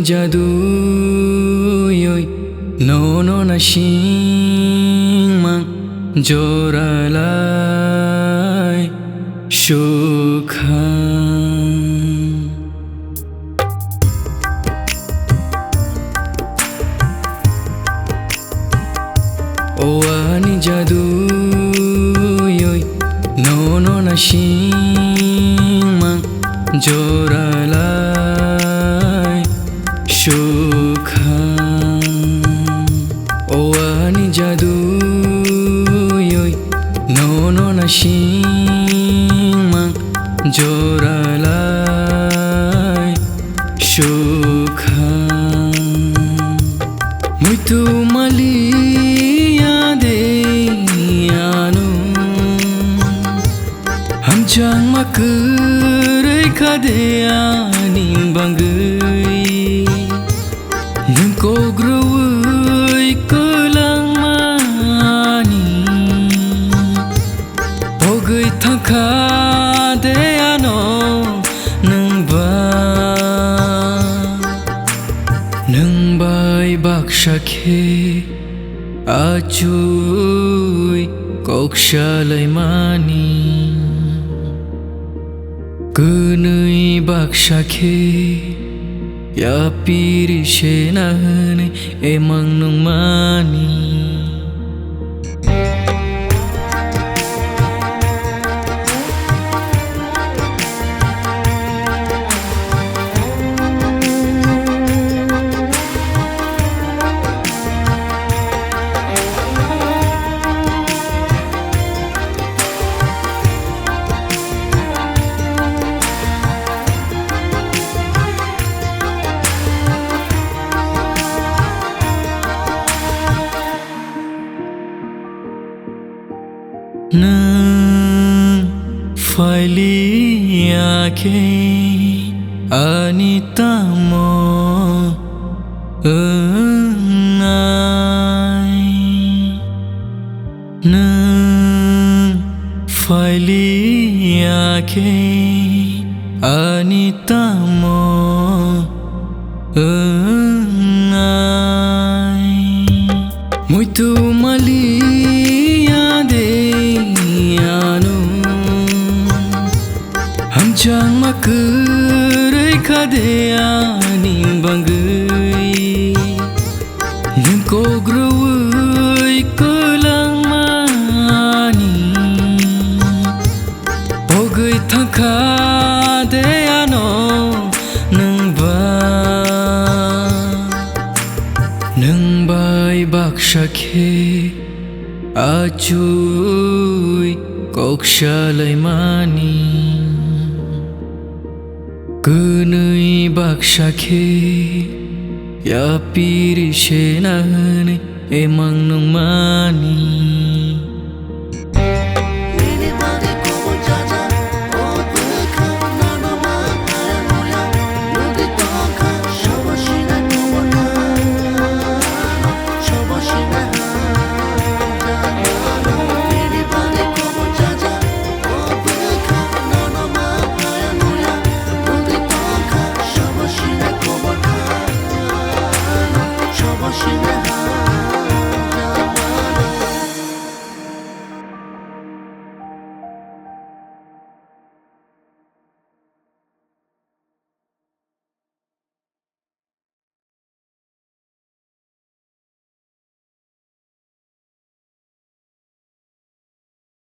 jadu yoi no na shingmang joralai shukhang o ani jadu yoi no na shingmang joralai shukhang o ani jadu yoi no na shingmang joralai shukhang muito malia de anu hamjang makurai kadea ning bangai nengko growai kelang mani pogai thangkha de ano nang bai bak shakhe achui kokshalai mani kunui bak shakhe ya piri shenane emang nung mani nang faili ake anita mo nai nang faili ake anita mo nai muito malia de anu hamjang makurai kadea ning bangai nengko growai kelang mani pogai thangkha de ano nang bai bak shakhe achui kokshalai mani kunui bak shakhe ya piri shenane emang nung mani